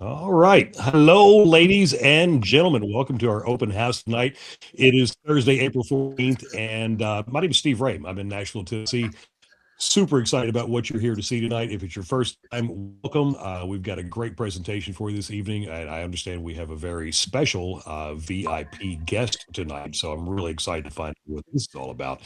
All right. Hello, ladies and gentlemen. Welcome to our open house tonight. It is Thursday, April 14th, and my name is Steve Ray. I'm in Nashville, Tennessee. Super excited about what you're here to see tonight. If it's your first time, welcome. We've got a great presentation for you this evening, and I understand we have a very special VIP guest tonight, so I'm really excited to find out what this is all about.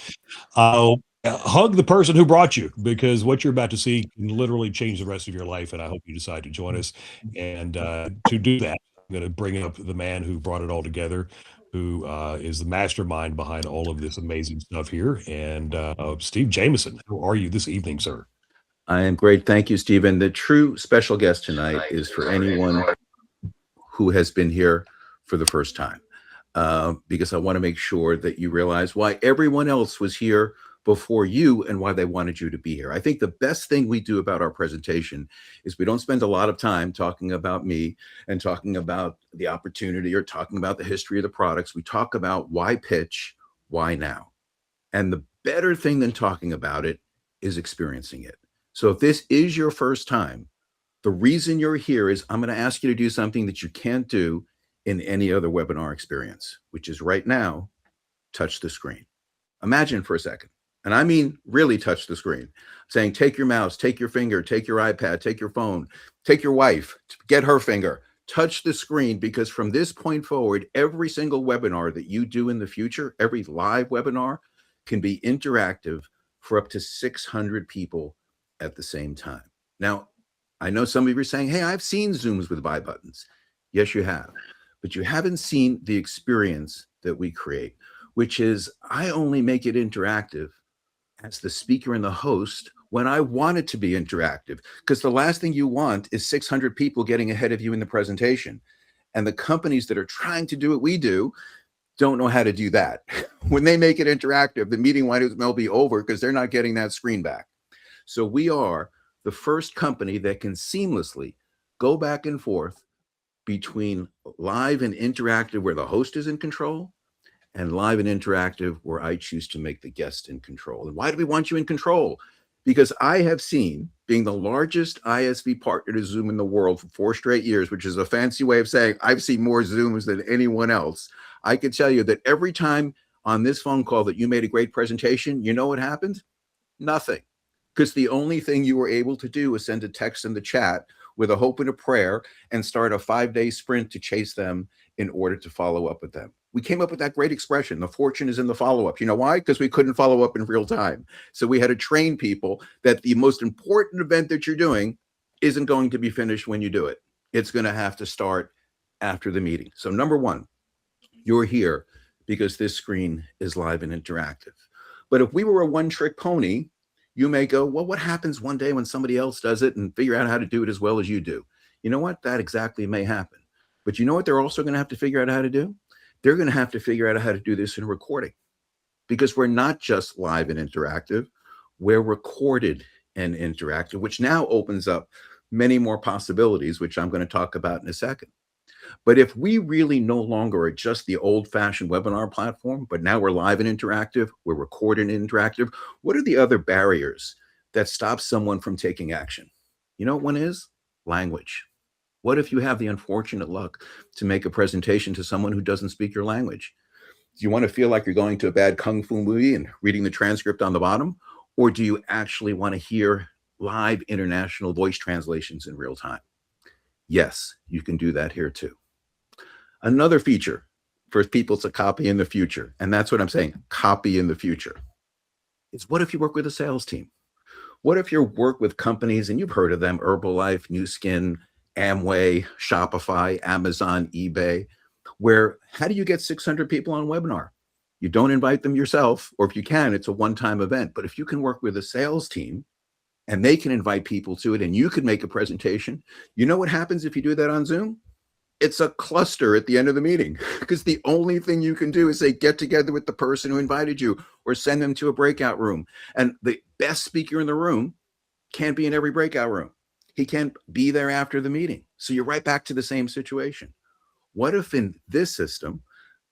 Uh, Hug the person who brought you because what you're about to see can literally change the rest of your life. And I hope you decide to join us. And to do that, I'm going to bring up the man who brought it all together, who is the mastermind behind all of this amazing stuff here. And Steve Jameson, how are you this evening, sir? I am great. Thank you, Stephen. The true special guest tonight is for anyone who has been here for the first time, because I want to make sure that you realize why everyone else was here before you and why they wanted you to be here. I think the best thing we do about our presentation is we don't spend a lot of time talking about me and talking about the opportunity or talking about the history of the products. We talk about why Pxch, why now. And the better thing than talking about it is experiencing it. So if this is your first time, the reason you're here is I'm going to ask you to do something that you can't do in any other webinar experience, which is right now, touch the screen. Imagine for a second, and I mean really touch the screen, saying take your mouse, take your finger, take your iPad, take your phone, take your wife, get her finger, touch the screen, because from this point forward, every single webinar that you do in the future, every live webinar can be interactive for up to 600 people at the same time. Now, I know some of you are saying, hey, I've seen Zooms with buy buttons. Yes, you have, but you haven't seen the experience that we create, which is I only make it interactive as the speaker and the host when I want it to be interactive, because the last thing you want is 600 people getting ahead of you in the presentation. And the companies that are trying to do what we do don't know how to do that. When they make it interactive, the meeting might as well be over because they're not getting that screen back. So we are the first company that can seamlessly go back and forth between live and interactive where the host is in control and live and interactive where I choose to make the guest in control. And why do we want you in control? Because I have seen, being the largest ISV partner to Zoom in the world for 4 straight years, which is a fancy way of saying I've seen more Zooms than anyone else. I can tell you that every time on this phone call that you made a great presentation, you know what happened? Nothing. Because the only thing you were able to do was send a text in the chat with a hope and a prayer and start a 5-day sprint to chase them in order to follow up with them. We came up with that great expression, the fortune is in the follow-up. You know why? Because we couldn't follow up in real time. So we had to train people that the most important event that you're doing isn't going to be finished when you do it. It's going to have to start after the meeting. So number one, you're here because this screen is live and interactive. But if we were a one-trick pony, you may go, well, what happens one day when somebody else does it and figure out how to do it as well as you do? You know what? That exactly may happen. But you know what they're also going to have to figure out how to do? They're going to have to figure out how to do this in recording, because we're not just live and interactive, we're recorded and interactive, which now opens up many more possibilities, which I'm going to talk about in a second. But if we really no longer are just the old-fashioned webinar platform, but now we're live and interactive, we're recorded and interactive, what are the other barriers that stop someone from taking action? You know what one is? Language. What if you have the unfortunate luck to make a presentation to someone who doesn't speak your language? Do you want to feel like you're going to a bad kung fu movie and reading the transcript on the bottom? Or do you actually want to hear live international voice translations in real time? Yes, you can do that here too. Another feature for people to copy in the future, and that's what I'm saying, copy in the future, is what if you work with a sales team? What if you work with companies, and you've heard of them, Herbalife, New Skin, Amway, Shopify, Amazon, eBay, where how do you get 600 people on a webinar? You don't invite them yourself, or if you can, it's a one-time event. But if you can work with a sales team and they can invite people to it and you can make a presentation, you know what happens if you do that on Zoom? It's a cluster at the end of the meeting, because the only thing you can do is say, get together with the person who invited you or send them to a breakout room. And the best speaker in the room can't be in every breakout room. He can't be there after the meeting. So you're right back to the same situation. What if in this system,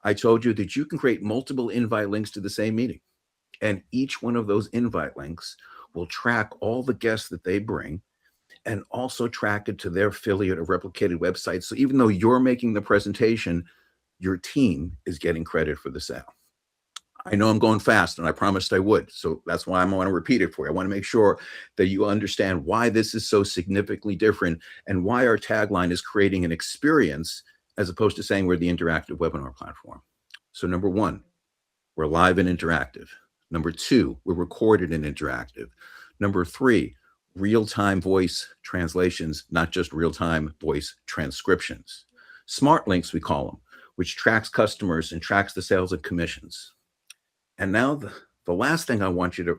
I told you that you can create multiple invite links to the same meeting, and each one of those invite links will track all the guests that they bring, and also track it to their affiliate or replicated website. So even though you're making the presentation, your team is getting credit for the sale. I know I'm going fast, and I promised I would. So that's why I want to repeat it for you. I want to make sure that you understand why this is so significantly different and why our tagline is creating an experience as opposed to saying we're the interactive webinar platform. So number one, we're live and interactive. Number two, we're recorded and interactive. Number three, real-time voice translations, not just real-time voice transcriptions. Smart links, we call them, which tracks customers and tracks the sales and commissions. And now the last thing I want you to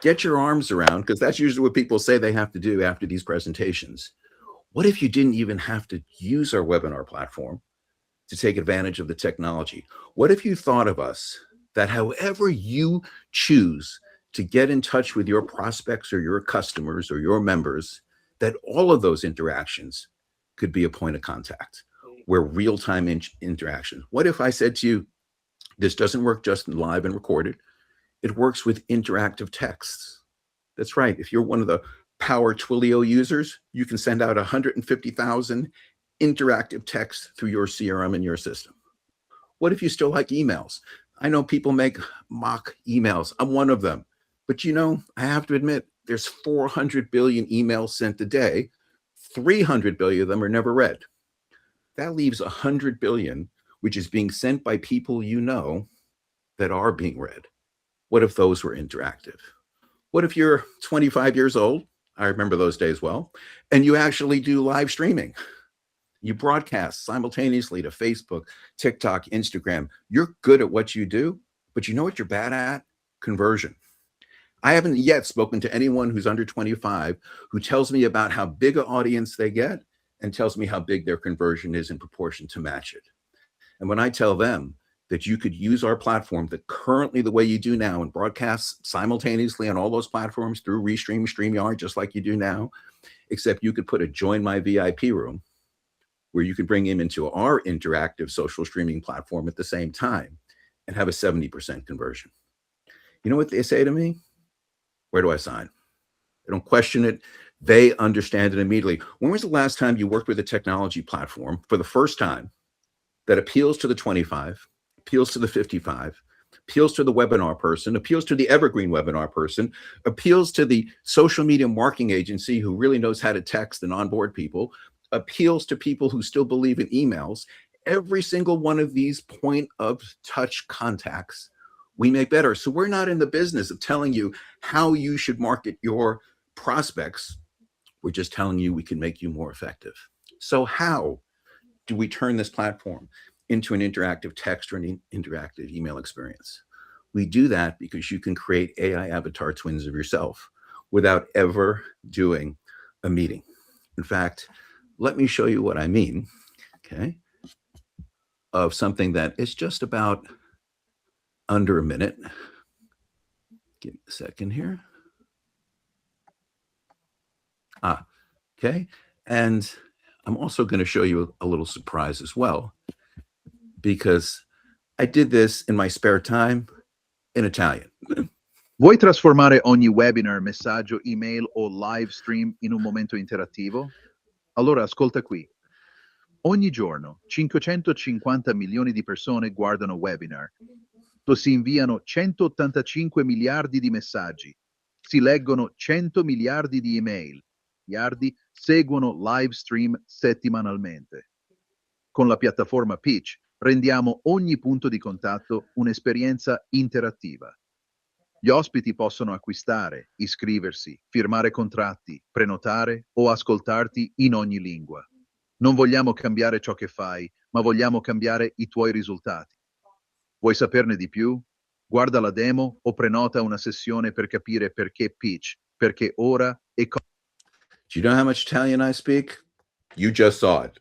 get your arms around, because that's usually what people say they have to do after these presentations. What if you didn't even have to use our webinar platform to take advantage of the technology? What if you thought of us that however you choose to get in touch with your prospects or your customers or your members, that all of those interactions could be a point of contact where real-time interaction. What if I said to you, this doesn't work just live and recorded. It works with interactive texts. That's right. If you're one of the Power Twilio users, you can send out 150,000 interactive texts through your CRM in your system. What if you still like emails? I know people make mock emails. I'm one of them. But you know, I have to admit, there's 400 billion emails sent a day. 300 billion of them are never read. That leaves 100 billion, which is being sent by people you know that are being read. What if those were interactive? What if you're 25 years old? I remember those days well. And you actually do live streaming. You broadcast simultaneously to Facebook, TikTok, Instagram. You're good at what you do, but you know what you're bad at? Conversion. I haven't yet spoken to anyone who's under 25 who tells me about how big an audience they get and tells me how big their conversion is in proportion to match it. And when I tell them that you could use our platform that currently the way you do now and broadcast simultaneously on all those platforms through Restream, StreamYard, just like you do now, except you could put a Join My VIP room where you could bring him into our interactive social streaming platform at the same time and have a 70% conversion. You know what they say to me? Where do I sign? They don't question it. They understand it immediately. When was the last time you worked with a technology platform for the first time that appeals to the 25, appeals to the 55, appeals to the webinar person, appeals to the evergreen webinar person, appeals to the social media marketing agency who really knows how to text and onboard people, appeals to people who still believe in emails? Every single one of these point of touch contacts we make better. So we're not in the business of telling you how you should market your prospects. We're just telling you we can make you more effective. So how do we turn this platform into an interactive text or an interactive email experience? We do that because you can create AI avatar twins of yourself without ever doing a meeting. In fact, let me show you what I mean, okay, of something that is just about under a minute. Give me a second here. Okay. And I'm also going to show you a little surprise as well, because I did this in my spare time in Italian. Vuoi trasformare ogni webinar, messaggio, email o live stream in un momento interattivo? Allora ascolta qui. Ogni giorno 550 milioni di persone guardano webinar. Si inviano 185 miliardi di messaggi. Si leggono 100 miliardi di email. Miliardi seguono live stream settimanalmente. Con la piattaforma Pxch rendiamo ogni punto di contatto un'esperienza interattiva. Gli ospiti possono acquistare, iscriversi, firmare contratti, prenotare o ascoltarti in ogni lingua. Non vogliamo cambiare ciò che fai, ma vogliamo cambiare i tuoi risultati. Vuoi saperne di più? Guarda la demo o prenota una sessione per capire perché Pxch, perché ora e Do you know how much Italian I speak? You just saw it.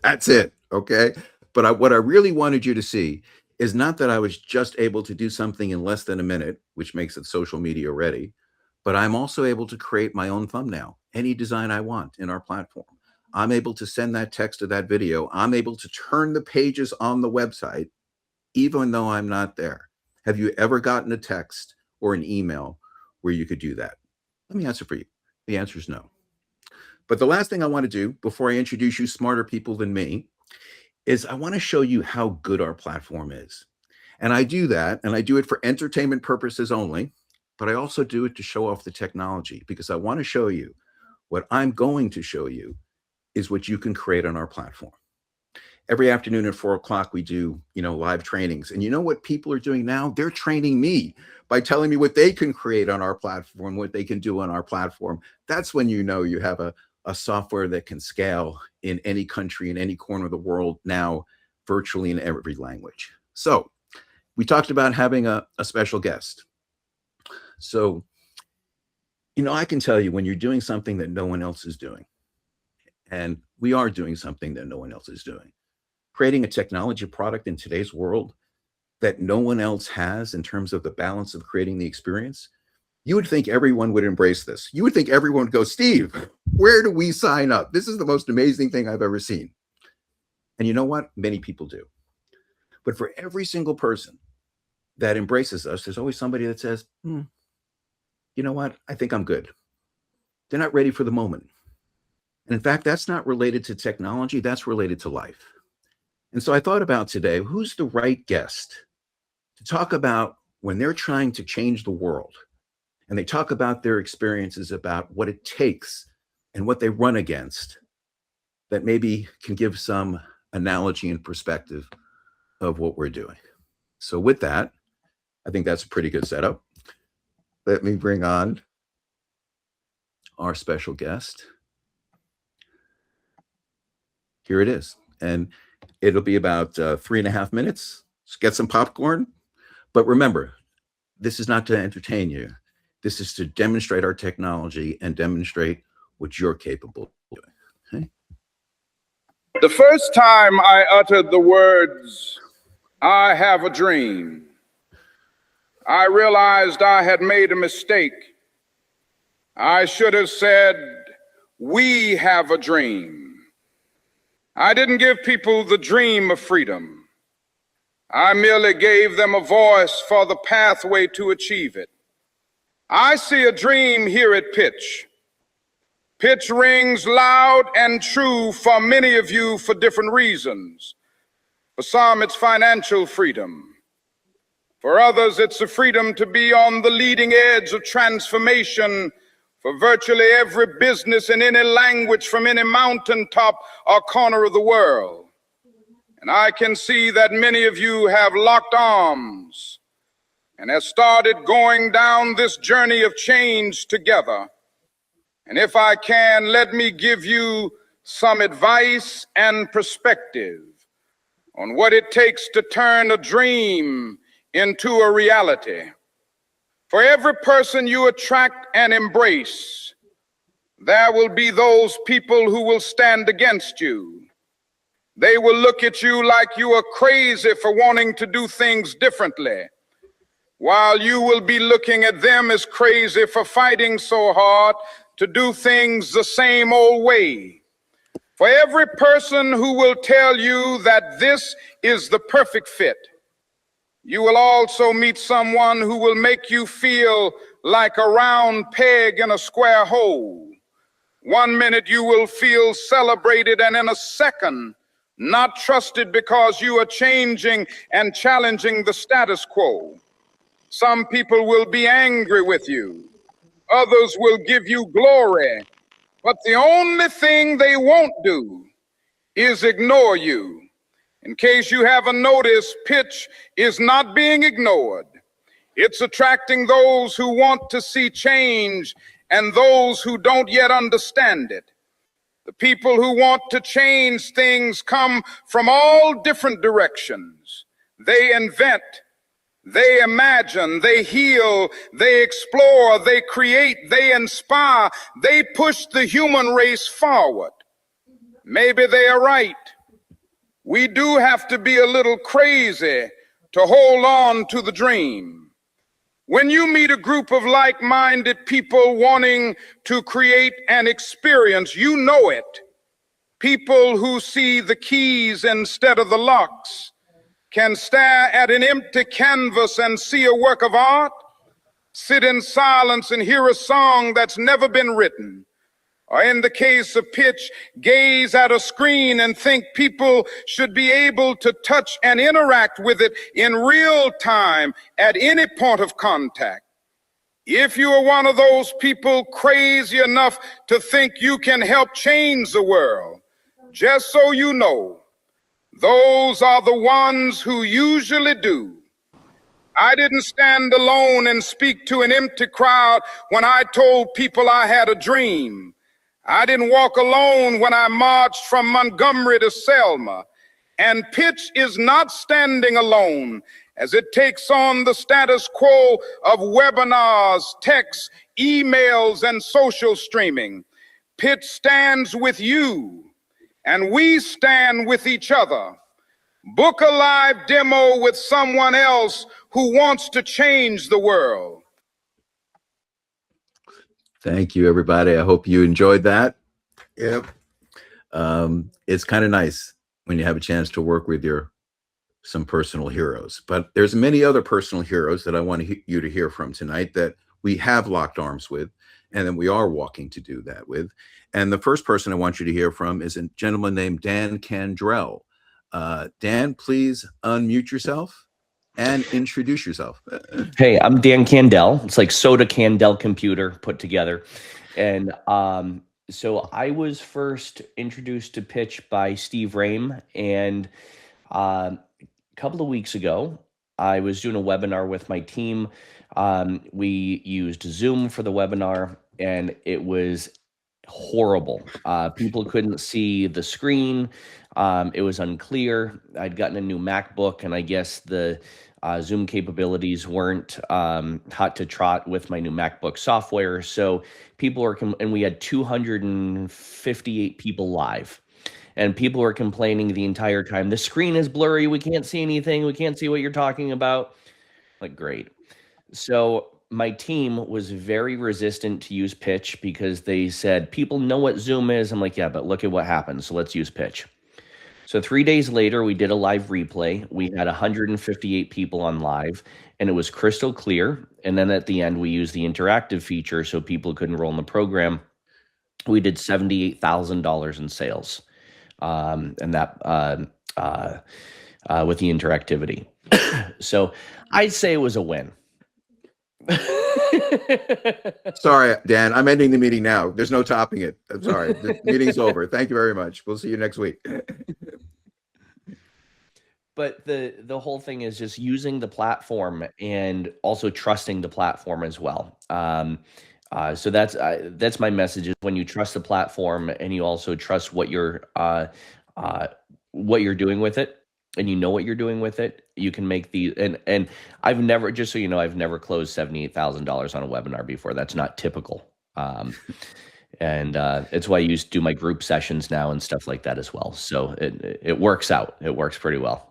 That's it, okay? But what I really wanted you to see is not that I was just able to do something in less than a minute, which makes it social media ready, but I'm also able to create my own thumbnail, any design I want in our platform. I'm able to send that text to that video. I'm able to turn the pages on the website, even though I'm not there. Have you ever gotten a text or an email where you could do that? Let me answer for you. The answer is no. But the last thing I want to do before I introduce you smarter people than me is I want to show you how good our platform is. And I do that, and I do it for entertainment purposes only, but I also do it to show off the technology, because I want to show you what I'm going to show you is what you can create on our platform. Every afternoon at 4 o'clock, we do, live trainings. And you know what people are doing now? They're training me by telling me what they can create on our platform, what they can do on our platform. That's when you know you have a software that can scale in any country, in any corner of the world now, virtually in every language. So we talked about having a special guest. So, I can tell you when you're doing something that no one else is doing, and we are doing something that no one else is doing, creating a technology product in today's world that no one else has in terms of the balance of creating the experience, you would think everyone would embrace this. You would think everyone would go, Steve, where do we sign up? This is the most amazing thing I've ever seen. And you know what? Many people do. But for every single person that embraces us, there's always somebody that says, you know what? I think I'm good. They're not ready for the moment. And in fact, that's not related to technology. That's related to life. And so I thought about today, who's the right guest to talk about when they're trying to change the world, and they talk about their experiences, about what it takes and what they run against, that maybe can give some analogy and perspective of what we're doing. So with that, I think that's a pretty good setup. Let me bring on our special guest. Here it is. And it'll be about 3.5 minutes. Just get some popcorn. But remember, this is not to entertain you. This is to demonstrate our technology and demonstrate what you're capable of doing. Okay? The first time I uttered the words, "I have a dream," I realized I had made a mistake. I should have said, "We have a dream." I didn't give people the dream of freedom. I merely gave them a voice for the pathway to achieve it. I see a dream here at Pxch. Pxch rings loud and true for many of you for different reasons. For some, it's financial freedom. For others, it's the freedom to be on the leading edge of transformation for virtually every business in any language from any mountaintop or corner of the world. And I can see that many of you have locked arms and have started going down this journey of change together. And if I can, let me give you some advice and perspective on what it takes to turn a dream into a reality. For every person you attract and embrace, there will be those people who will stand against you. They will look at you like you are crazy for wanting to do things differently, while you will be looking at them as crazy for fighting so hard to do things the same old way. For every person who will tell you that this is the perfect fit, you will also meet someone who will make you feel like a round peg in a square hole. One minute you will feel celebrated, and in a second, not trusted because you are changing and challenging the status quo. Some people will be angry with you. Others will give you glory. But the only thing they won't do is ignore you. In case you haven't noticed, Pxch is not being ignored. It's attracting those who want to see change and those who don't yet understand it. The people who want to change things come from all different directions. They invent, they imagine, they heal, they explore, they create, they inspire, they push the human race forward. Maybe they are right. We do have to be a little crazy to hold on to the dream. When you meet a group of like-minded people wanting to create an experience, you know it. People who see the keys instead of the locks, can stare at an empty canvas and see a work of art, sit in silence and hear a song that's never been written, or in the case of Pxch, gaze at a screen and think people should be able to touch and interact with it in real time at any point of contact. If you are one of those people crazy enough to think you can help change the world, just so you know, those are the ones who usually do. I didn't stand alone and speak to an empty crowd when I told people I had a dream. I didn't walk alone when I marched from Montgomery to Selma. And Pxch is not standing alone as it takes on the status quo of webinars, texts, emails, and social streaming. Pxch stands with you, and we stand with each other. Book a live demo with someone else who wants to change the world. Thank you, everybody. I hope you enjoyed that. Yep. It's kind of nice when you have a chance to work with some personal heroes, but there's many other personal heroes that I want you to hear from tonight that we have locked arms with, and then we are walking to do that with. And the first person I want you to hear from is a gentleman named Dan Candrell. Dan, please unmute yourself and introduce yourself. Hey, I'm Dan Candell. It's like Soda Candell Computer put together. And so I was first introduced to Pxch by Steve Rame. And a couple of weeks ago, I was doing a webinar with my team. We used Zoom for the webinar, and it was horrible. People couldn't see the screen. It was unclear. I'd gotten a new MacBook, and I guess the Zoom capabilities weren't hot to trot with my new MacBook software. So people were, and we had 258 people live. And people were complaining the entire time, the screen is blurry, we can't see anything, we can't see what you're talking about. Like, great. So my team was very resistant to use Pxch because they said, people know what Zoom is. I'm like, yeah, but look at what happened, so let's use Pxch. So 3 days later, we did a live replay. We had 158 people on live, and it was crystal clear. And then at the end, we used the interactive feature so people could enroll in the program. We did $78,000 in sales. And that with the interactivity. So I'd say it was a win. Sorry, Dan, I'm ending the meeting now. There's no topping it. I'm sorry. The meeting's over. Thank you very much. We'll see you next week. But the whole thing is just using the platform and also trusting the platform as well. So that's my message, is when you trust the platform and you also trust what you're doing with it, and you know what you're doing with it, you can make these. And I've never, just so you know, I've never closed $78,000 on a webinar before. That's not typical. And it's why I used to do my group sessions now and stuff like that as well. So it works out. It works pretty well.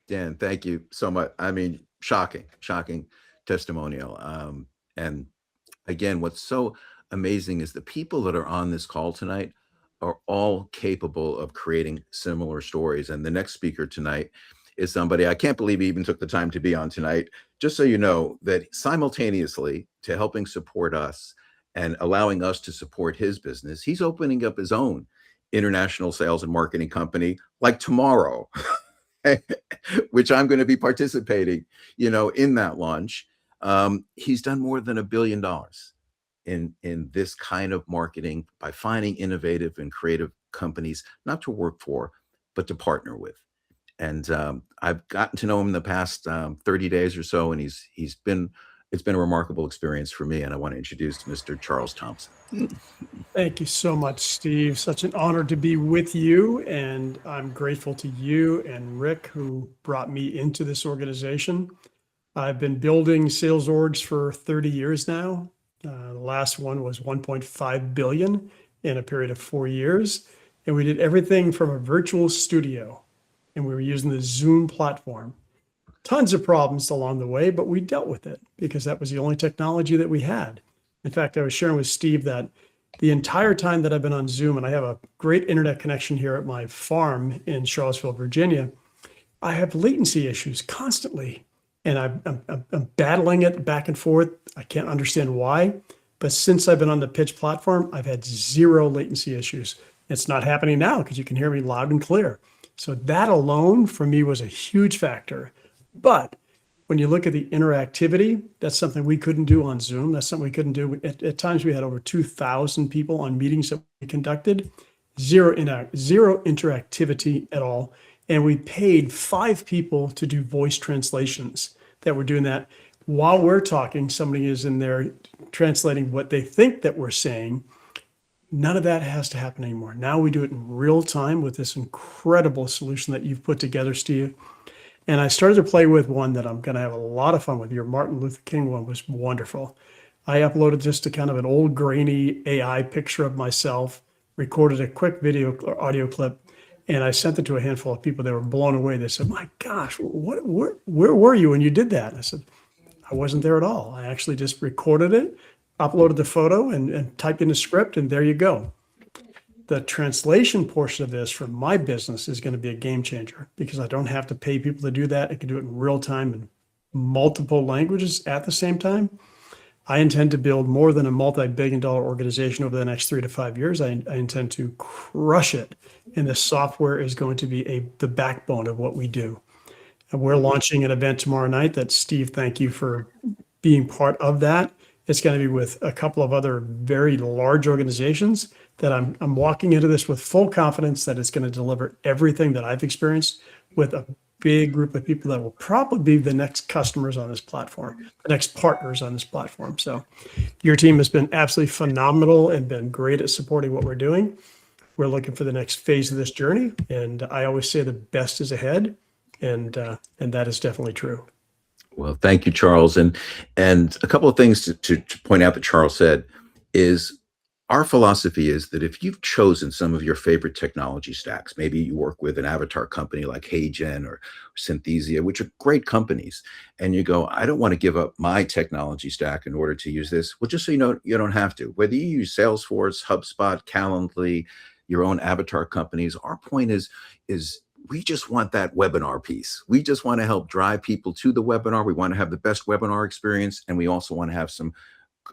Dan, thank you so much. I mean, shocking testimonial. And again, what's so amazing is the people that are on this call tonight are all capable of creating similar stories. And the next speaker tonight is somebody I can't believe he even took the time to be on tonight. Just so you know, that simultaneously to helping support us and allowing us to support his business, he's opening up his own international sales and marketing company like tomorrow, which I'm going to be participating, in that launch. He's done more than $1 billion in this kind of marketing by finding innovative and creative companies, not to work for, but to partner with. And I've gotten to know him in the past 30 days or so, and it's been a remarkable experience for me. And I want to introduce Mr. Charles Thompson. Thank you so much, Steve. Such an honor to be with you. And I'm grateful to you and Rick, who brought me into this organization. I've been building sales orgs for 30 years now. The last one was 1.5 billion in a period of 4 years. And we did everything from a virtual studio, and we were using the Zoom platform. Tons of problems along the way, but we dealt with it because that was the only technology that we had. In fact, I was sharing with Steve that the entire time that I've been on Zoom, and I have a great internet connection here at my farm in Charlottesville, Virginia, I have latency issues constantly. And I'm battling it back and forth. I can't understand why. But since I've been on the Pitch platform, I've had zero latency issues. It's not happening now because you can hear me loud and clear. So that alone for me was a huge factor. But when you look at the interactivity, that's something we couldn't do on Zoom. That's something we couldn't do. At times we had over 2,000 people on meetings that we conducted, zero interactivity at all. And we paid 5 people to do voice translations that were doing that. While we're talking, somebody is in there translating what they think that we're saying. None of that has to happen anymore. Now we do it in real time with this incredible solution that you've put together, Steve. And I started to play with one that I'm going to have a lot of fun with. Your Martin Luther King one was wonderful. I uploaded just a kind of an old grainy AI picture of myself, recorded a quick video or audio clip, and I sent it to a handful of people that were blown away. They said, "My gosh, where were you when you did that?" And I said, "I wasn't there at all. I actually just recorded it, uploaded the photo, and typed in the script, and there you go." The translation portion of this for my business is going to be a game changer because I don't have to pay people to do that. I can do it in real time in multiple languages at the same time. I intend to build more than a multi-billion-dollar organization over the next 3 to 5 years. I intend to crush it, and the software is going to be the backbone of what we do. And we're launching an event tomorrow night that, Steve, thank you for being part of that. It's going to be with a couple of other very large organizations that I'm walking into this with full confidence that it's going to deliver everything that I've experienced with a big group of people that will probably be the next customers on this platform, the next partners on this platform. So your team has been absolutely phenomenal and been great at supporting what we're doing. We're looking for the next phase of this journey. And I always say the best is ahead. And that is definitely true. Well, thank you, Charles. And a couple of things to point out that Charles said is our philosophy is that if you've chosen some of your favorite technology stacks, maybe you work with an avatar company like HeyGen or Synthesia, which are great companies, and you go, I don't want to give up my technology stack in order to use this. Well, just so you know, you don't have to. Whether you use Salesforce, HubSpot, Calendly, your own avatar companies, our point is we just want that webinar piece. We just want to help drive people to the webinar. We want to have the best webinar experience, and we also want to have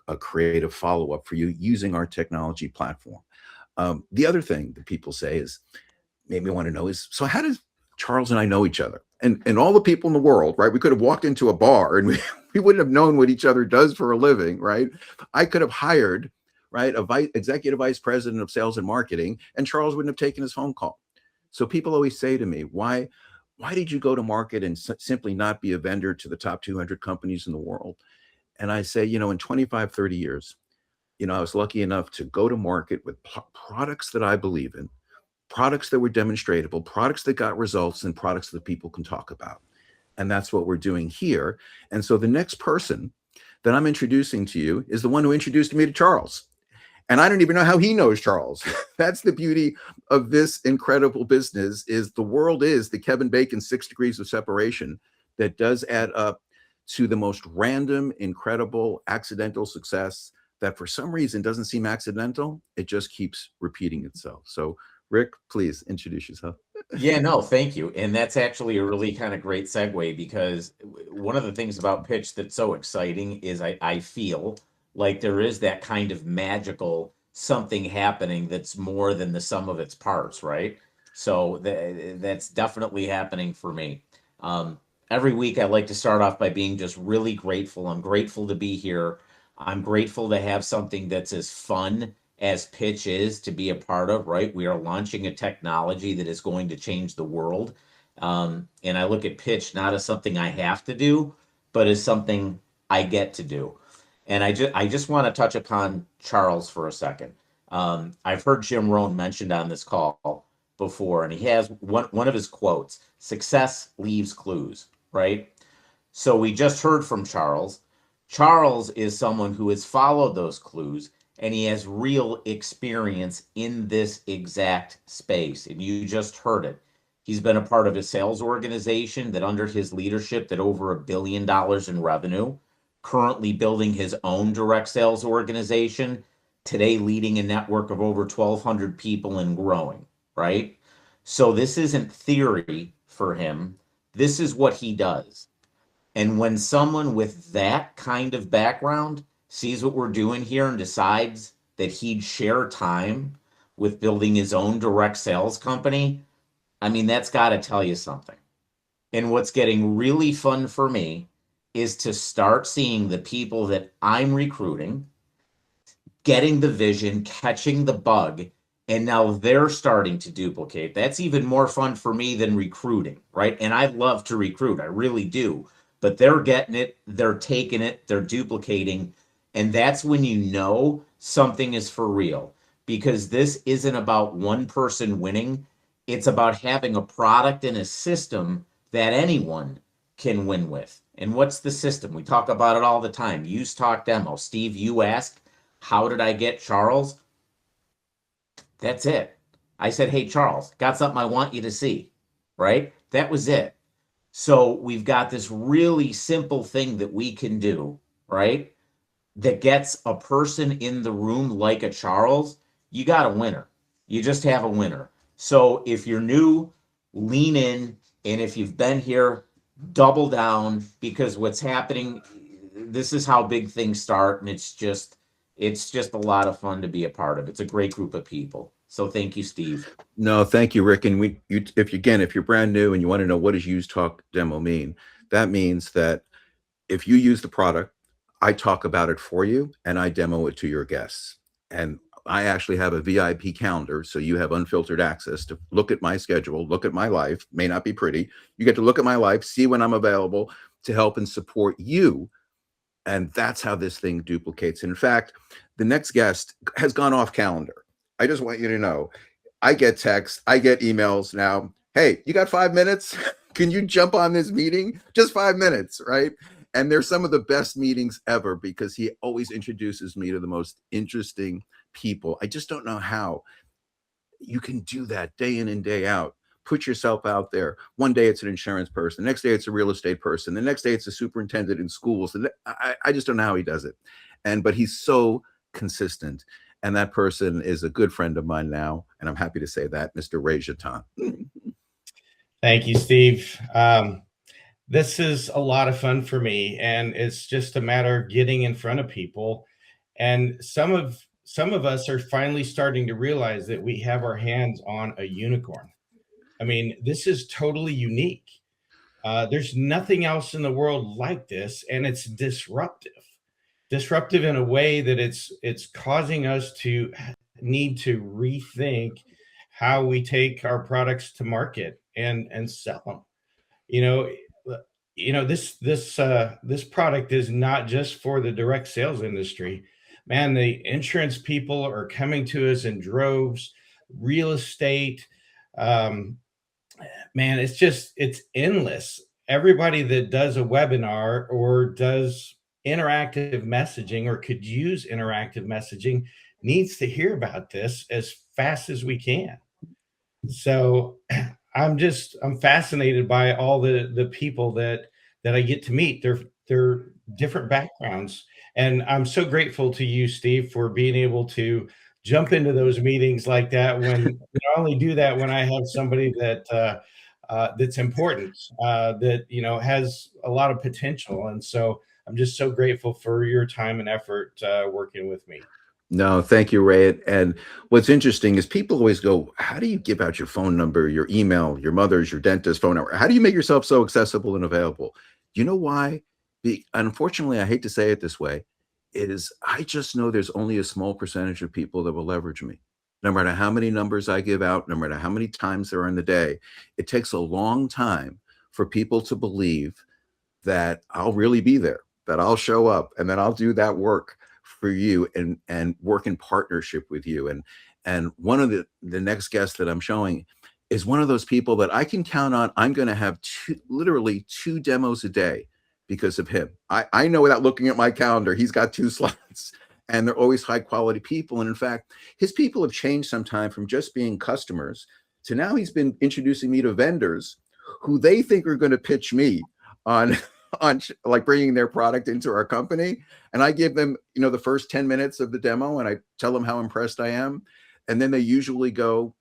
a creative follow-up for you using our technology platform. The other thing that people say is, made me want to know is, so how does Charles and I know each other? And all the people in the world, right? We could have walked into a bar and we wouldn't have known what each other does for a living, right? I could have hired, right, executive vice president of sales and marketing, and Charles wouldn't have taken his phone call. So people always say to me, why did you go to market and simply not be a vendor to the top 200 companies in the world? And I say, in 25, 30 years, I was lucky enough to go to market with products that I believe in, products that were demonstratable, products that got results, and products that people can talk about. And that's what we're doing here. And so the next person that I'm introducing to you is the one who introduced me to Charles. And I don't even know how he knows Charles. That's the beauty of this incredible business, is the world is the Kevin Bacon 6 degrees of separation that does add up to the most random, incredible, accidental success that for some reason doesn't seem accidental. It just keeps repeating itself. So Rick, please introduce yourself. Yeah, no, thank you. And that's actually a really kind of great segue, because one of the things about Pxch that's so exciting is I feel like there is that kind of magical something happening that's more than the sum of its parts, right? So that's definitely happening for me. Every week I like to start off by being just really grateful. I'm grateful to be here. I'm grateful to have something that's as fun as Pxch is to be a part of, right? We are launching a technology that is going to change the world. And I look at Pxch not as something I have to do, but as something I get to do. And I just want to touch upon Charles for a second. I've heard Jim Rohn mentioned on this call before, and he has one of his quotes: "Success leaves clues," right? So we just heard from Charles. Charles is someone who has followed those clues, and he has real experience in this exact space. And you just heard it. He's been a part of a sales organization that under his leadership did over $1 billion in revenue, currently building his own direct sales organization, today leading a network of over 1,200 people and growing, right? So this isn't theory for him. This is what he does. And when someone with that kind of background sees what we're doing here and decides that he'd share time with building his own direct sales company, I mean, that's got to tell you something. And what's getting really fun for me is to start seeing the people that I'm recruiting getting the vision, catching the bug, and now they're starting to duplicate. That's even more fun for me than recruiting, right? And I love to recruit, I really do. But they're getting it, they're taking it, they're duplicating. And that's when you know something is for real, because this isn't about one person winning. It's about having a product and a system that anyone can win with. And what's the system? We talk about it all the time. Use, talk, demo. Steve, you asked, how did I get Charles? That's it. I said, hey, Charles, got something I want you to see, right? That was it. So we've got this really simple thing that we can do, right? That gets a person in the room like a Charles. You got a winner. You just have a winner. So if you're new, lean in. And if you've been here, double down, because what's happening, this is how big things start. And it's just a lot of fun to be a part of. It's a great group of people. So thank you, Steve. No, thank you, Rick. And if you're brand new and you want to know what does use talk demo mean, that means that if you use the product, I talk about it for you and I demo it to your guests. And I actually have a VIP calendar, so you have unfiltered access to look at my schedule, look at my life. May not be pretty. You get to look at my life, see when I'm available to help and support you. And that's how this thing duplicates. In fact, the next guest has gone off calendar. I just want you to know, I get texts, I get emails now. Hey, you got 5 minutes? Can you jump on this meeting? Just 5 minutes, right? And they're some of the best meetings ever because he always introduces me to the most interesting people. I just don't know how you can do that day in and day out. Put yourself out there. One day it's an insurance person. The next day it's a real estate person. The next day it's a superintendent in schools. I just don't know how he does it. But he's so consistent. And that person is a good friend of mine now. And I'm happy to say that, Mr. Ray Jatan. Thank you, Steve. This is a lot of fun for me, and it's just a matter of getting in front of people. And some of us are finally starting to realize that we have our hands on a unicorn. I mean, this is totally unique. There's nothing else in the world like this, and it's disruptive in a way that it's causing us to need to rethink how we take our products to market and sell them. This product is not just for the direct sales industry. Man, the insurance people are coming to us in droves. Real estate, man, it's endless. Everybody that does a webinar or does interactive messaging or could use interactive messaging needs to hear about this as fast as we can. So I'm fascinated by all the people that I get to meet. They're different backgrounds. And I'm so grateful to you, Steve, for being able to jump into those meetings like that when I only do that when I have somebody that that's important, that has a lot of potential. And so I'm just so grateful for your time and effort working with me. No, thank you, Ray. And what's interesting is people always go, how do you give out your phone number, your email, your mother's, your dentist phone number? How do you make yourself so accessible and available? You know why? Unfortunately, I hate to say it this way, I just know there's only a small percentage of people that will leverage me. No matter how many numbers I give out, no matter how many times there are in the day, it takes a long time for people to believe that I'll really be there, that I'll show up, and that I'll do that work for you and work in partnership with you. And one of the next guests that I'm showing is one of those people that I can count on. I'm going to have literally 2 demos a day because of him. I know without looking at my calendar, he's got 2 slots, and they're always high quality people. And in fact, his people have changed sometime from just being customers to now he's been introducing me to vendors who they think are going to pitch me on like bringing their product into our company. And I give them, the first 10 minutes of the demo and I tell them how impressed I am. And then they usually go,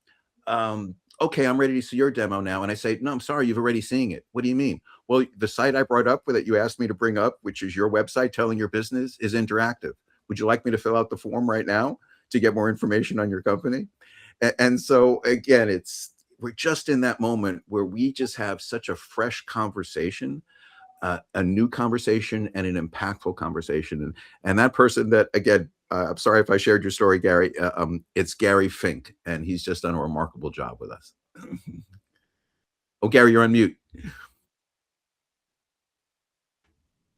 okay, I'm ready to see your demo now. And I say, no, I'm sorry, you've already seen it. What do you mean? Well, the site I brought up that you asked me to bring up, which is your website telling your business, is interactive. Would you like me to fill out the form right now to get more information on your company? And so again, we're just in that moment where we just have such a fresh conversation, a new conversation, and an impactful conversation. And that person that, again, I'm sorry if I shared your story, Gary. It's Gary Fink, and he's just done a remarkable job with us. Oh, Gary, you're on mute.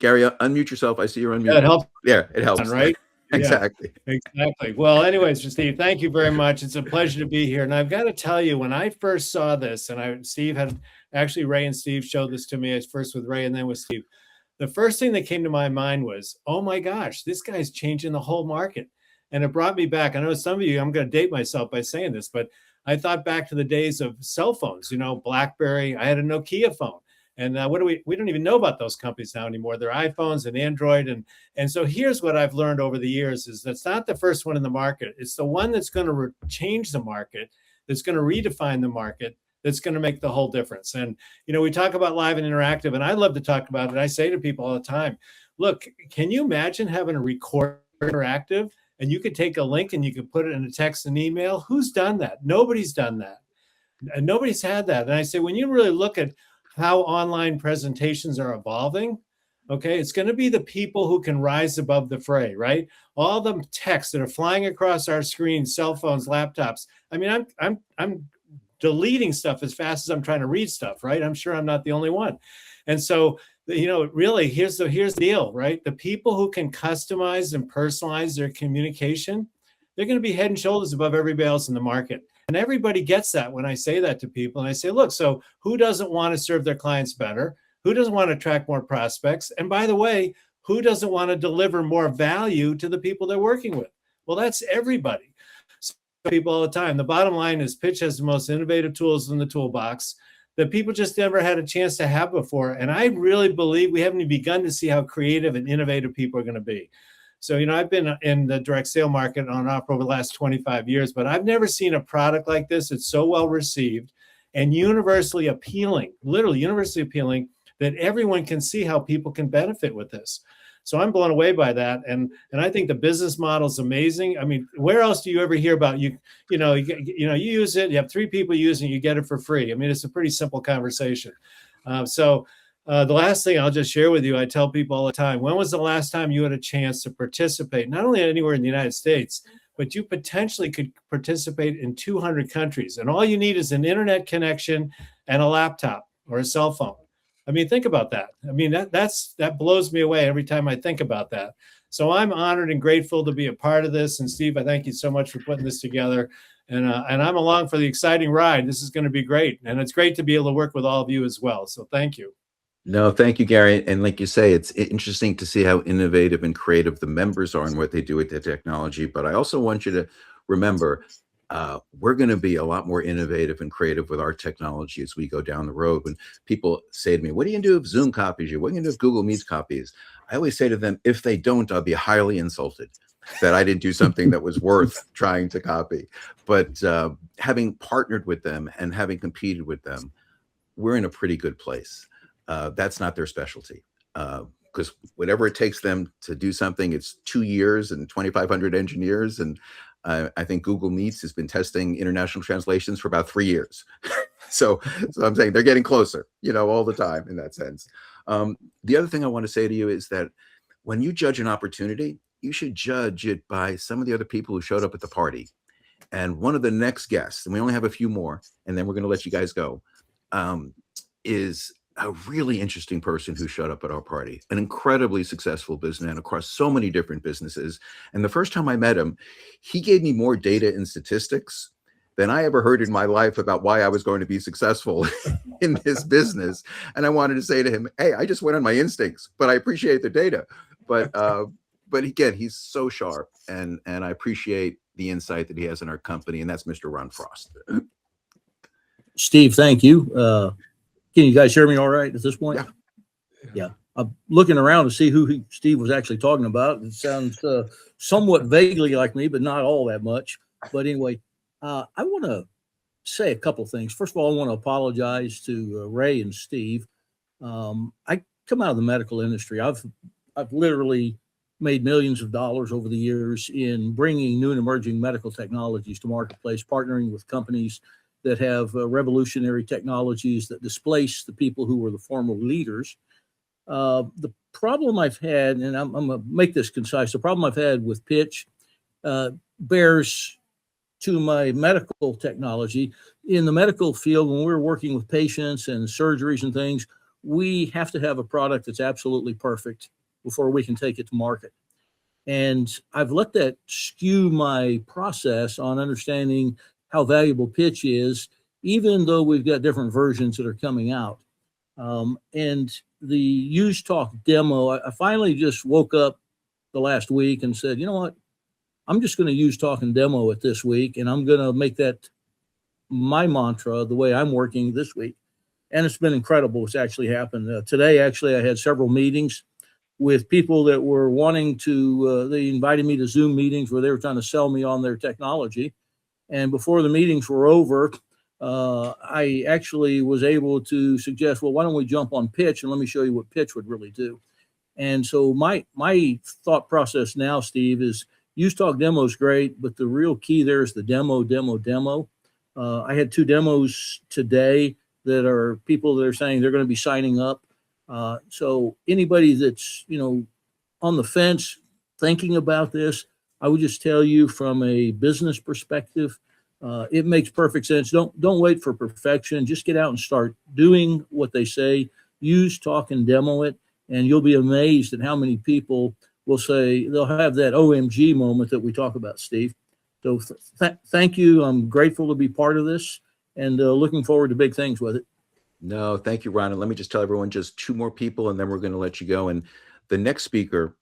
Gary, unmute yourself. I see you're on mute. Yeah, it helps. Yeah, it helps. Right? Exactly. Yeah, exactly. Well, anyways, Steve, thank you very much. It's a pleasure to be here. And I've got to tell you, when I first saw this, and Steve had actually, Ray and Steve showed this to me. First with Ray and then with Steve. The first thing that came to my mind was, oh my gosh, this guy's changing the whole market. And it brought me back. I know some of you, I'm going to date myself by saying this, but I thought back to the days of cell phones, BlackBerry. I had a Nokia phone. And we don't even know about those companies now anymore. They're iPhones and Android. And so here's what I've learned over the years is that's not the first one in the market. It's the one that's going to change the market, that's going to redefine the market, that's going to make the whole difference. And, we talk about live and interactive, and I love to talk about it. I say to people all the time, look, can you imagine having a record interactive and you could take a link and you could put it in a text and email? Who's done that? Nobody's done that. And nobody's had that. And I say, when you really look at how online presentations are evolving, okay, it's going to be the people who can rise above the fray, right? All the texts that are flying across our screens, cell phones, laptops. I mean, I'm deleting stuff as fast as I'm trying to read stuff, right? I'm sure I'm not the only one. And so, really, here's the deal, right? The people who can customize and personalize their communication, they're going to be head and shoulders above everybody else in the market. And everybody gets that when I say that to people. And I say, look, so who doesn't want to serve their clients better? Who doesn't want to attract more prospects? And by the way, who doesn't want to deliver more value to the people they're working with? Well, that's everybody. So people all the time. The bottom line is Pxch has the most innovative tools in the toolbox that people just never had a chance to have before. And I really believe we haven't even begun to see how creative and innovative people are going to be. So, I've been in the direct sale market on and off over the last 25 years, but I've never seen a product like this. It's so well received and universally appealing, literally universally appealing, that everyone can see how people can benefit with this. So I'm blown away by that. And I think the business model is amazing. I mean, where else do you ever hear about you use it, you have 3 people using it, you get it for free. I mean, it's a pretty simple conversation. The last thing I'll just share with you, I tell people all the time, when was the last time you had a chance to participate, not only anywhere in the United States, but you potentially could participate in 200 countries. And all you need is an internet connection and a laptop or a cell phone. I mean, think about that. I mean, that blows me away every time I think about that. So I'm honored and grateful to be a part of this. And Steve, I thank you so much for putting this together. And I'm along for the exciting ride. This is going to be great. And it's great to be able to work with all of you as well. So thank you. No, thank you, Gary. And like you say, it's interesting to see how innovative and creative the members are and what they do with the technology. But I also want you to remember, we're going to be a lot more innovative and creative with our technology as we go down the road. When people say to me, what are you going to do if Zoom copies you? What are you going to do if Google Meets copies? I always say to them, if they don't, I'll be highly insulted that I didn't do something that was worth trying to copy. But having partnered with them and having competed with them, we're in a pretty good place. That's not their specialty, because whatever it takes them to do something, it's 2 years and 2,500 engineers. And I think Google Meets has been testing international translations for about 3 years. so I'm saying they're getting closer, all the time in that sense. The other thing I want to say to you is that when you judge an opportunity, you should judge it by some of the other people who showed up at the party. And one of the next guests, and we only have a few more, and then we're going to let you guys go, is a really interesting person who showed up at our party, an incredibly successful businessman across so many different businesses. And the first time I met him, he gave me more data and statistics than I ever heard in my life about why I was going to be successful in this business. And I wanted to say to him, hey, I just went on my instincts, but I appreciate the data. But again, he's so sharp, and I appreciate the insight that he has in our company. And that's Mr. Ron Frost. Steve, thank you. Can you guys hear me all right at this point? Yeah. I'm looking around to see who Steve was actually talking about. It sounds somewhat vaguely like me, but not all that much. But anyway, I want to say a couple things. First of all, I want to apologize to Ray and Steve. I come out of the medical industry. I've literally made millions of dollars over the years in bringing new and emerging medical technologies to marketplace, partnering with companies that have revolutionary technologies that displace the people who were the former leaders. The problem I've had, and I'm going to make this concise, the problem I've had with Pxch bears to my medical technology. In the medical field, when we're working with patients and surgeries and things, we have to have a product that's absolutely perfect before we can take it to market. And I've let that skew my process on understanding how valuable Pxch is, even though we've got different versions that are coming out. And the Use Talk demo, I finally just woke up the last week and said, you know what? I'm just going to use Talk and demo it this week, and I'm going to make that my mantra the way I'm working this week. And it's been incredible what's actually happened. Today, actually, I had several meetings with people that were wanting to, they invited me to Zoom meetings where they were trying to sell me on their technology. And before the meetings were over, I actually was able to suggest, well, why don't we jump on Pxch and let me show you what Pxch would really do. And so my thought process now, Steve, is Use Talk demo is great, but the real key there is the demo. I had 2 demos today that are people that are saying they're going to be signing up. So anybody that's, on the fence thinking about this, I would just tell you from a business perspective, it makes perfect sense. Don't wait for perfection. Just get out and start doing what they say. Use Talk and demo it, and you'll be amazed at how many people will say they'll have that OMG moment that we talk about, Steve. So thank you. I'm grateful to be part of this and looking forward to big things with it. No, thank you, Ron. And let me just tell everyone just 2 more people, and then we're going to let you go. And the next speaker,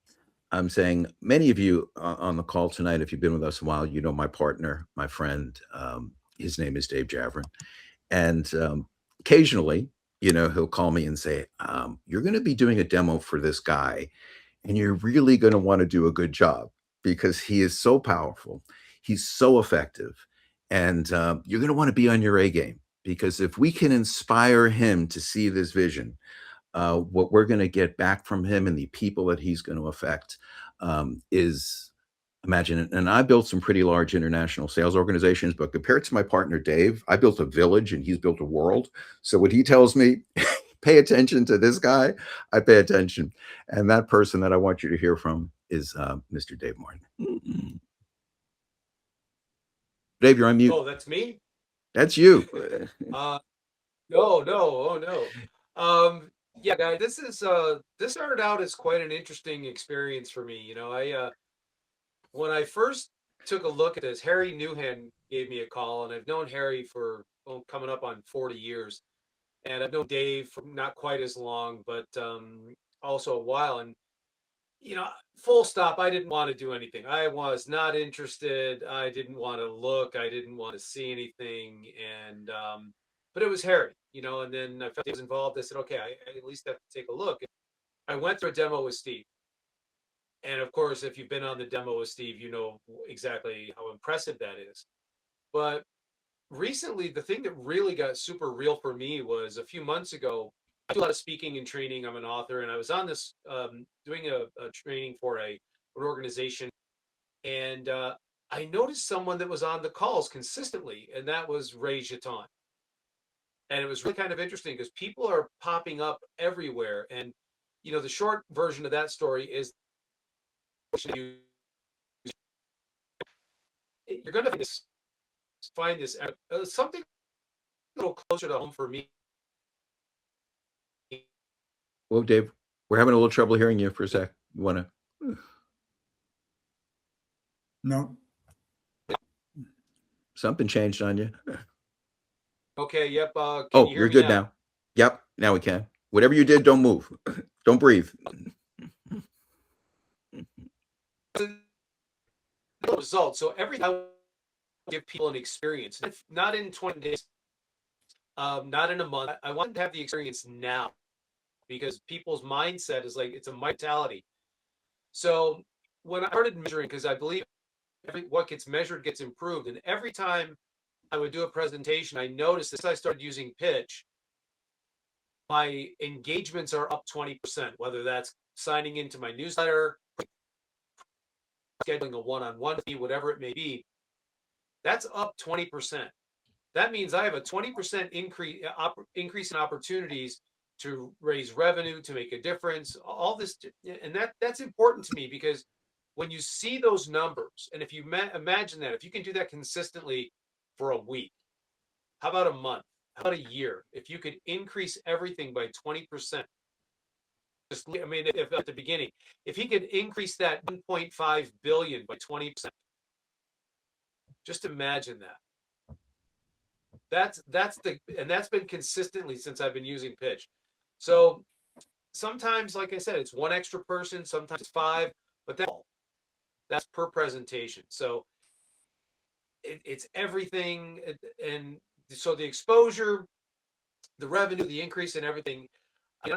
I'm saying many of you on the call tonight, if you've been with us a while, you know my partner, my friend. His name is Dave Javrin. And occasionally, he'll call me and say, you're going to be doing a demo for this guy, and you're really going to want to do a good job because he is so powerful. He's so effective. And you're going to want to be on your A game, because if we can inspire him to see this vision, what we're going to get back from him and the people that he's going to affect is, imagine it. And I built some pretty large international sales organizations, but compared to my partner, Dave, I built a village and he's built a world. So when he tells me, pay attention to this guy, I pay attention. And that person that I want you to hear from is Mr. Dave Martin. Dave, you're on mute. Oh, that's me? That's you. No, oh no. Yeah, guys, this started out as quite an interesting experience for me. When I first took a look at this, Harry Newhan gave me a call, and I've known Harry for coming up on 40 years. And I've known Dave for not quite as long, but also a while. And full stop, I didn't want to do anything. I was not interested. I didn't want to look. I didn't want to see anything. And but it was Harry, and then I felt he was involved. I said, okay, I at least have to take a look. I went through a demo with Steve. And of course, if you've been on the demo with Steve, you know exactly how impressive that is. But recently, the thing that really got super real for me was a few months ago. I do a lot of speaking and training. I'm an author, and I was on this doing a training for an organization, and I noticed someone that was on the calls consistently, and that was Ray Jeton. And it was really kind of interesting because people are popping up everywhere. And the short version of that story is you're going to find this something a little closer to home for me. Well, Dave, we're having a little trouble hearing you for a sec. You want to? No. Something changed on you. Okay, yep. Oh, you're good now? Yep, now we can. Whatever you did, don't move. Don't breathe. Result. So every time I give people an experience, if not in 20 days, not in a month, I want to have the experience now, because people's mindset is like, it's a mentality. So when I started measuring, because I believe what gets measured gets improved, and every time I would do a presentation, I noticed this. I started using Pxch. my engagements are up 20%, whether that's signing into my newsletter, scheduling a one-on-one fee, whatever it may be, that's up 20%. That means I have a 20% increase in opportunities to raise revenue, to make a difference, all this. And that's important to me, because when you see those numbers, and if you imagine that, if you can do that consistently for a week, how about a month? How about a year? If you could increase everything by 20%, I mean, if at the beginning, if he could increase that 1.5 billion by 20%, just imagine that. That's been consistently since I've been using Pitch. So sometimes, like I said, it's one extra person, sometimes it's 5, but that's per presentation. So it's everything. And so the exposure, the revenue, the increase in everything.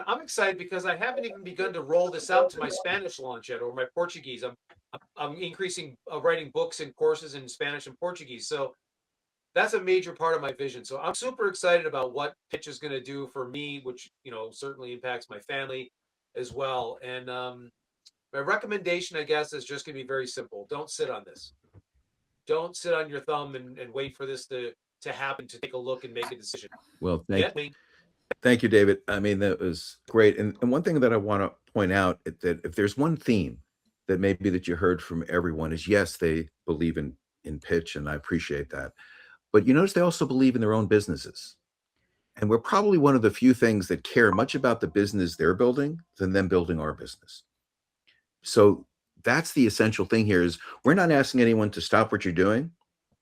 I'm excited because I haven't even begun to roll this out to my Spanish launch yet, or my Portuguese. I'm increasing writing books and courses in Spanish and Portuguese. So that's a major part of my vision. So I'm super excited about what Pitch is going to do for me, which, certainly impacts my family as well. And my recommendation, I guess, is just going to be very simple. Don't sit on this. Don't sit on your thumb and wait for this to happen, to take a look and make a decision. Well, thank you, David. I mean, that was great. And one thing that I want to point out is that if there's one theme that maybe that you heard from everyone is, yes, they believe in Pitch, and I appreciate that. But you notice they also believe in their own businesses. And we're probably one of the few things that care much about the business they're building than them building our business. So that's the essential thing here, is we're not asking anyone to stop what you're doing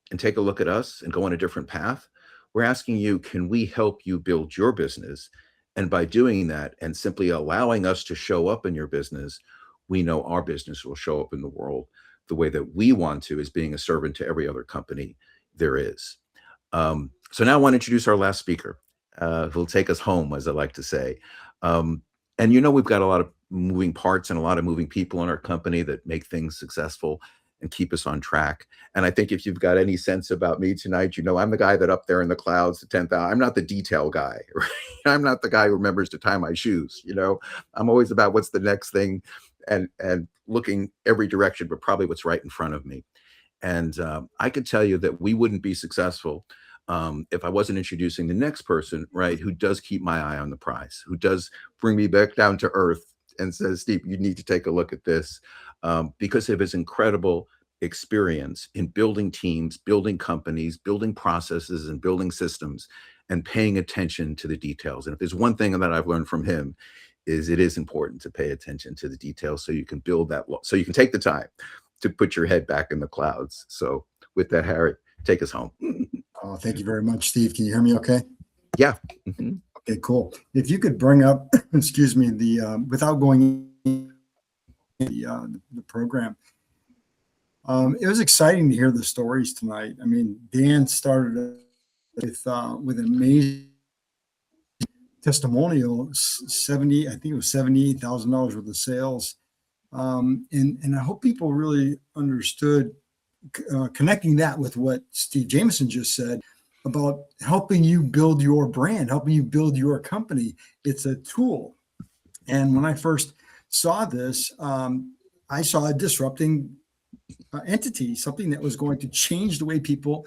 and take a look at us and go on a different path. We're asking you, can we help you build your business? And by doing that and simply allowing us to show up in your business, we know our business will show up in the world the way that we want to, as being a servant to every other company there is. So now I want to introduce our last speaker, who'll take us home, as I like to say. And we've got a lot of moving parts and a lot of moving people in our company that make things successful and keep us on track. And I think if you've got any sense about me tonight, I'm the guy that up there in the clouds, the 10,000, I'm not the detail guy, right? I'm not the guy who remembers to tie my shoes. I'm always about what's the next thing and looking every direction, but probably what's right in front of me. And I could tell you that we wouldn't be successful if I wasn't introducing the next person, right, who does keep my eye on the prize, who does bring me back down to earth and says, Steve, you need to take a look at this, because of his incredible experience in building teams, building companies, building processes, and building systems, and paying attention to the details. And if there's one thing that I've learned from him, is it is important to pay attention to the details so you can build that, so you can take the time to put your head back in the clouds. So with that, Harry, take us home. Oh, thank you very much, Steve. Can you hear me okay? Yeah. Mm-hmm. Okay, cool. If you could bring up, excuse me, the without going the program. It was exciting to hear the stories tonight. I mean, Dan started with an amazing testimonial, I think it was $78,000 worth of sales. And I hope people really understood connecting that with what Steve Jameson just said about helping you build your brand, helping you build your company. It's a tool. And when I first saw this, I saw a disrupting entity, something that was going to change the way people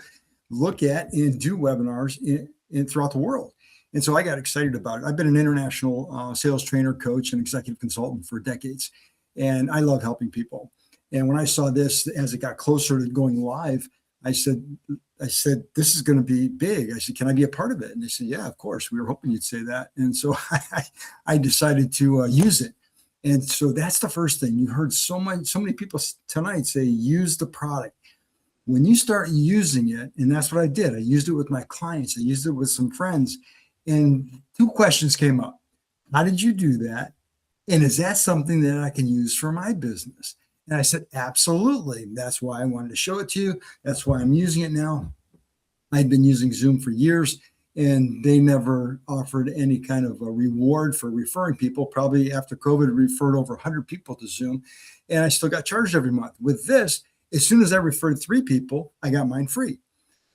look at and do webinars in throughout the world. And so I got excited about it. I've been an international sales trainer, coach, and executive consultant for decades, and I love helping people. And when I saw this, as it got closer to going live, I said, this is going to be big. I said, can I be a part of it? And they said, yeah, of course. We were hoping you'd say that. And so I decided to use it. And so that's the first thing. You've heard so many people tonight say, use the product. When you start using it, and that's what I did. I used it with my clients. I used it with some friends. And 2 questions came up. How did you do that? And is that something that I can use for my business? And I said, absolutely. That's why I wanted to show it to you. That's why I'm using it now. I'd been using Zoom for years, and they never offered any kind of a reward for referring people. Probably after COVID, I referred over 100 people to Zoom, and I still got charged every month. With this, as soon as I referred 3 people, I got mine free.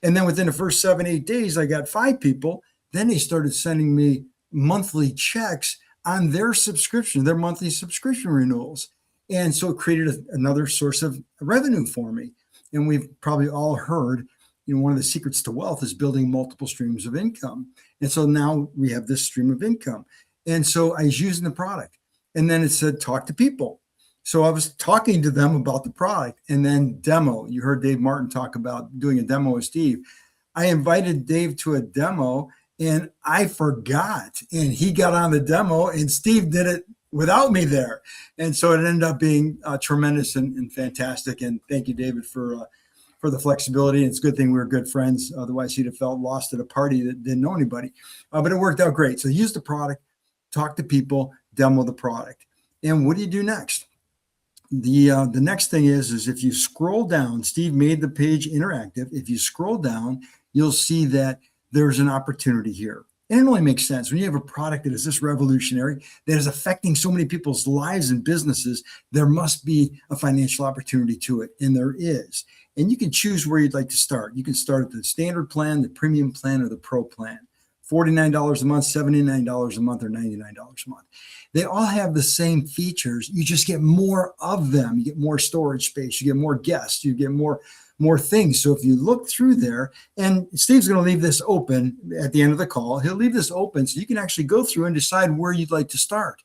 And then within the first 7-8 days, I got 5 people. Then they started sending me monthly checks on their subscription, their monthly subscription renewals. And so it created another source of revenue for me. And we've probably all heard, one of the secrets to wealth is building multiple streams of income. And so now we have this stream of income. And so I was using the product. And then it said, talk to people. So I was talking to them about the product, and then demo. You heard Dave Martin talk about doing a demo with Steve. I invited Dave to a demo, and I forgot. And he got on the demo, and Steve did it without me there. And so it ended up being tremendous and fantastic. And thank you, David, for the flexibility. And it's a good thing we were good friends. Otherwise, he'd have felt lost at a party that didn't know anybody. But it worked out great. So use the product, talk to people, demo the product. And what do you do next? The next thing is if you scroll down, Steve made the page interactive. If you scroll down, you'll see that there's an opportunity here. And it only makes sense when you have a product that is this revolutionary, that is affecting so many people's lives and businesses, there must be a financial opportunity to it. And there is. And you can choose where you'd like to start. You can start at the standard plan, the premium plan, or the pro plan. $49 a month, $79 a month, or $99 a month. They all have the same features. You just get more of them. You get more storage space. You get more guests. You get more things. So if you look through there, and Steve's going to leave this open at the end of the call. He'll leave this open so you can actually go through and decide where you'd like to start.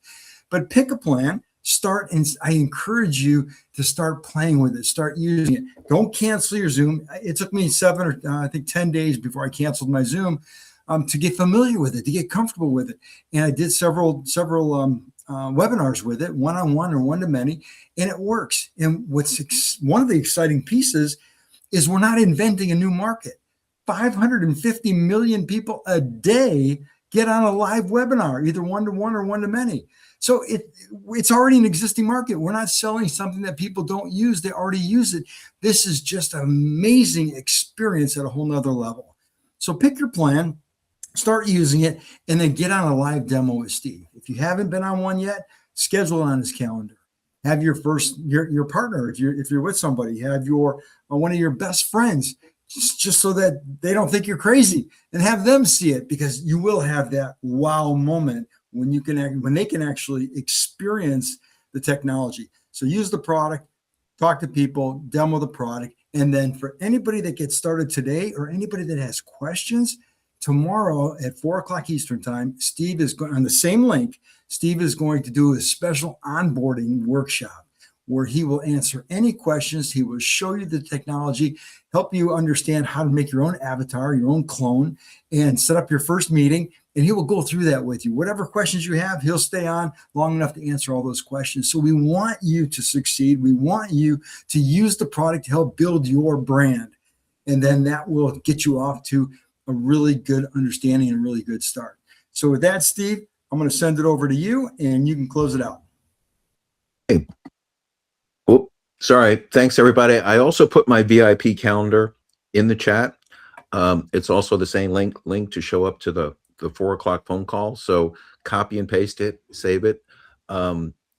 But pick a plan, start, and I encourage you to start playing with it. Start using it. Don't cancel your Zoom. It took me 7 or 10 days before I canceled my Zoom. To get familiar with it, to get comfortable with it. And I did several webinars with it, one-on-one or one-to-many, and it works. And one of the exciting pieces is we're not inventing a new market. 550 million people a day get on a live webinar, either one-to-one or one-to-many. So it's already an existing market. We're not selling something that people don't use. They already use it. This is just an amazing experience at a whole nother level. So pick your plan. Start using it, and then get on a live demo with Steve. If you haven't been on one yet, schedule it on his calendar. Have your partner, if you're with somebody, have one of your best friends, just so that they don't think you're crazy, and have them see it, because you will have that wow moment when they can actually experience the technology. So use the product, talk to people, demo the product, and then for anybody that gets started today or anybody that has questions, tomorrow at 4:00 Eastern time, Steve is going on the same link. Steve is going to do a special onboarding workshop where he will answer any questions. He will show you the technology, help you understand how to make your own avatar, your own clone, and set up your first meeting. And he will go through that with you. Whatever questions you have, he'll stay on long enough to answer all those questions. So we want you to succeed. We want you to use the product to help build your brand. And then that will get you off to a really good understanding and a really good start. So with that, Steve, I'm going to send it over to you and you can close it out. Hey. Oh, sorry. Thanks, everybody. I also put my VIP calendar in the chat. It's also the same link to show up to the 4:00 phone call. So copy and paste it, save it,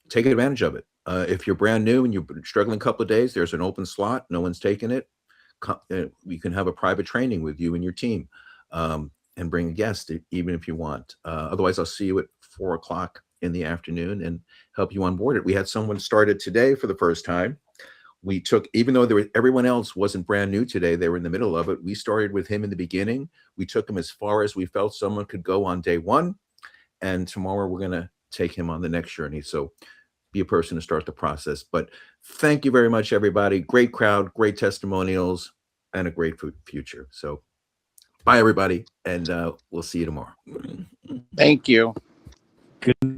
take advantage of it. If you're brand new and you've been struggling a couple of days, there's an open slot. No one's taken it. We can have a private training with you and your team, and bring a guest even if you want. Otherwise, I'll see you at 4:00 in the afternoon and help you onboard it. We had someone started today for the first time. We took, even though everyone else wasn't brand new today, they were in the middle of it. We started with him in the beginning. We took him as far as we felt someone could go on day one. And tomorrow we're going to take him on the next journey. So be a person to start the process. But thank you very much, everybody. Great crowd, great testimonials, and a great future. So bye, everybody. And we'll see you tomorrow. Thank you. Good